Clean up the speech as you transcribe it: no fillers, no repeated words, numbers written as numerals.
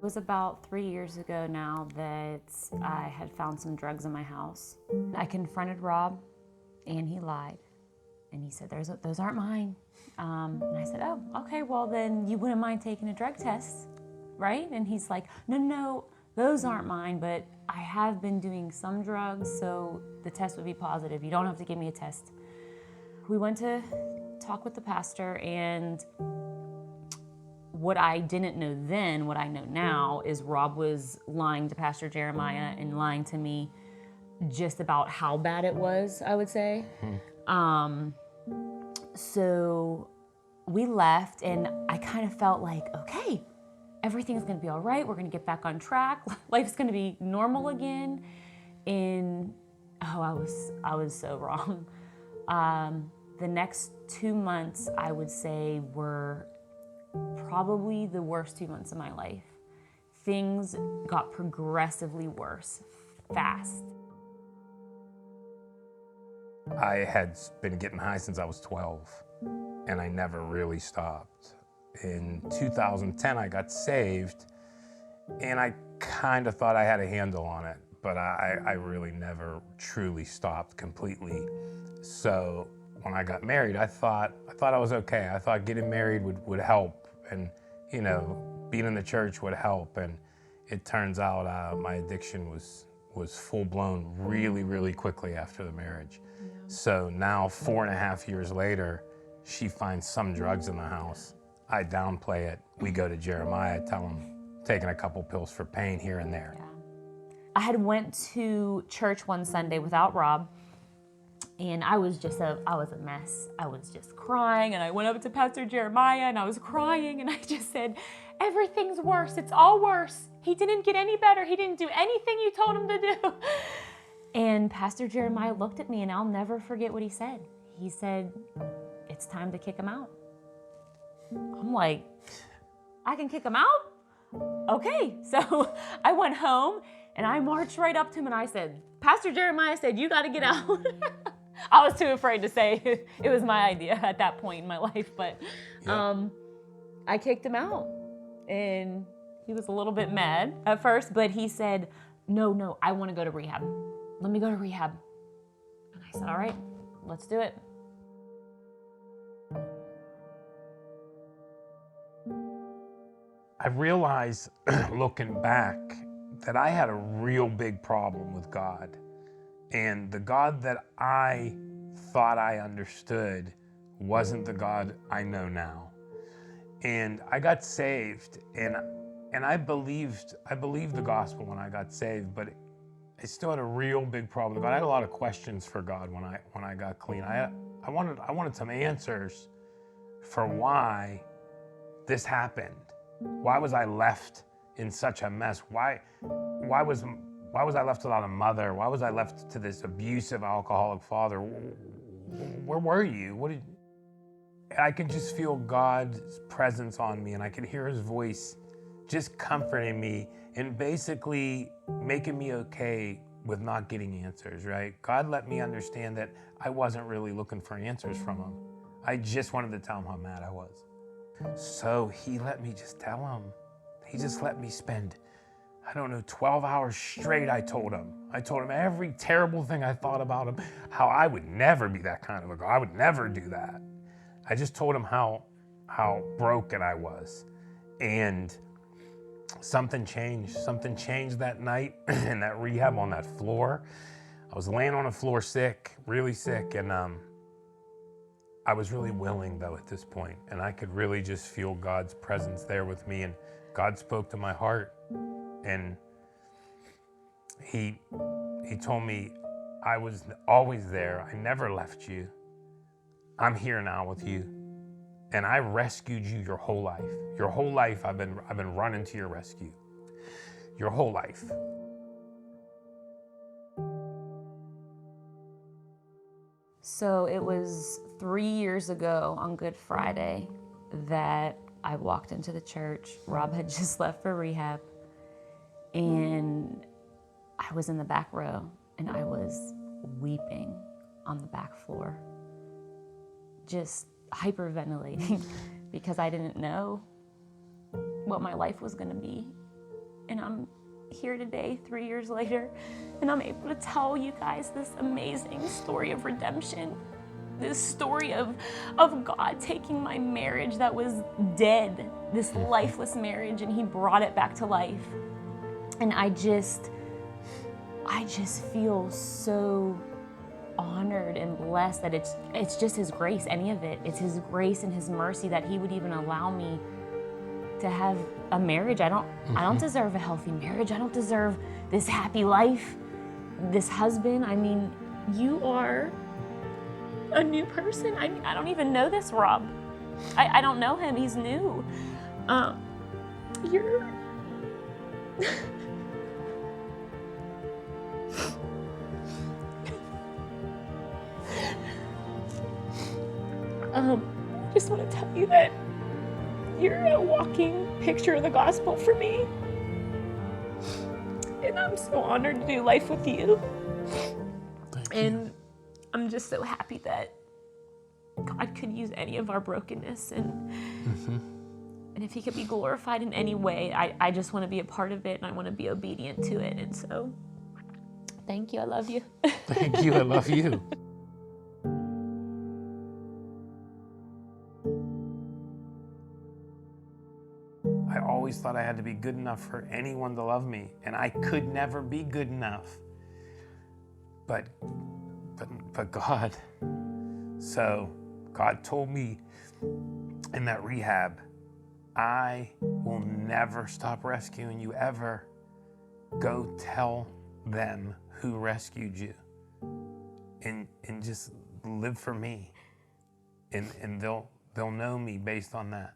was about 3 years ago now that I had found some drugs in my house. I confronted Rob, and he lied. And he said, those aren't mine. And I said, oh, okay, well then you wouldn't mind taking a drug test, right? And he's like, no, those aren't mine, but I have been doing some drugs, so the test would be positive. You don't have to give me a test. We went to talk with the pastor, and what I didn't know then, what I know now, is Rob was lying to Pastor Jeremiah and lying to me just about how bad it was, I would say. So we left, and I kind of felt like, okay, everything's gonna be all right. We're gonna get back on track. Life's gonna be normal again. And I was so wrong. The next 2 months, I would say, were probably the worst 2 months of my life. Things got progressively worse, fast. I had been getting high since I was 12, and I never really stopped. In 2010, I got saved, and I kind of thought I had a handle on it, but I really never truly stopped completely. So when I got married, I thought I was okay. I thought getting married would help, and being in the church would help. And it turns out my addiction was full-blown really, really quickly after the marriage. Yeah. So now 4.5 years later, she finds some drugs in the house. I downplay it. We go to Jeremiah, tell him taking a couple pills for pain here and there. Yeah. I had went to church one Sunday without Rob, and I was a mess. I was just crying, and I went up to Pastor Jeremiah, and I was crying, and I just said, everything's worse. It's all worse. He didn't get any better. He didn't do anything you told him to do. And Pastor Jeremiah looked at me, and I'll never forget what he said. He said, it's time to kick him out. I'm like, I can kick him out? Okay. So I went home, and I marched right up to him, and I said, Pastor Jeremiah said, you got to get out. I was too afraid to say it was my idea at that point in my life, but I kicked him out. And he was a little bit mad at first, but he said, no, I want to go to rehab. Let me go to rehab. And I said, all right, let's do it. I realized, looking back, that I had a real big problem with God. And the God that I thought I understood wasn't the God I know now. And I got saved, and I believed the gospel when I got saved, but I still had a real big problem with God. I had a lot of questions for God when I got clean. I wanted some answers for why this happened. Why was I left in such a mess? Why was I left without a mother? Why was I left to this abusive alcoholic father? Where were you? I could just feel God's presence on me, and I could hear his voice just comforting me and basically making me okay with not getting answers, right? God let me understand that I wasn't really looking for answers from him. I just wanted to tell him how mad I was. So he let me just tell him. He just let me spend, 12 hours straight. I told him every terrible thing I thought about him, how I would never be that kind of a guy. I would never do that. I just told him how broken I was. And something changed. Something changed that night in that rehab on that floor. I was laying on the floor sick, really sick, and I was really willing though at this point, and I could really just feel God's presence there with me, and God spoke to my heart, and he told me I was always there. I never left you. I'm here now with you, and I rescued you your whole life. Your whole life I've been running to your rescue. Your whole life. So it was 3 years ago on Good Friday that I walked into the church. Rob had just left for rehab, and I was in the back row, and I was weeping on the back floor, just hyperventilating because I didn't know what my life was going to be. And I'm here today, 3 years later, and I'm able to tell you guys this amazing story of redemption. This story of God taking my marriage that was dead, this lifeless marriage, and he brought it back to life. And I just feel so honored and blessed that it's just his grace, any of it. It's his grace and his mercy that he would even allow me to have a marriage. I don't deserve a healthy marriage. I don't deserve this happy life, this husband. I mean, you are a new person. I don't even know this Rob. I don't know him. He's new. You're I just want to tell you that you're a walking picture of the gospel for me. And I'm so honored to do life with you. Thank you. And I'm just so happy that God could use any of our brokenness, and if he could be glorified in any way, I just want to be a part of it, and I want to be obedient to it. And so, thank you. I love you. Thank you. I love you. I always thought I had to be good enough for anyone to love me, and I could never be good enough. But God. So God told me in that rehab, I will never stop rescuing you ever. Go tell them who rescued you, and just live for me, and they'll know me based on that.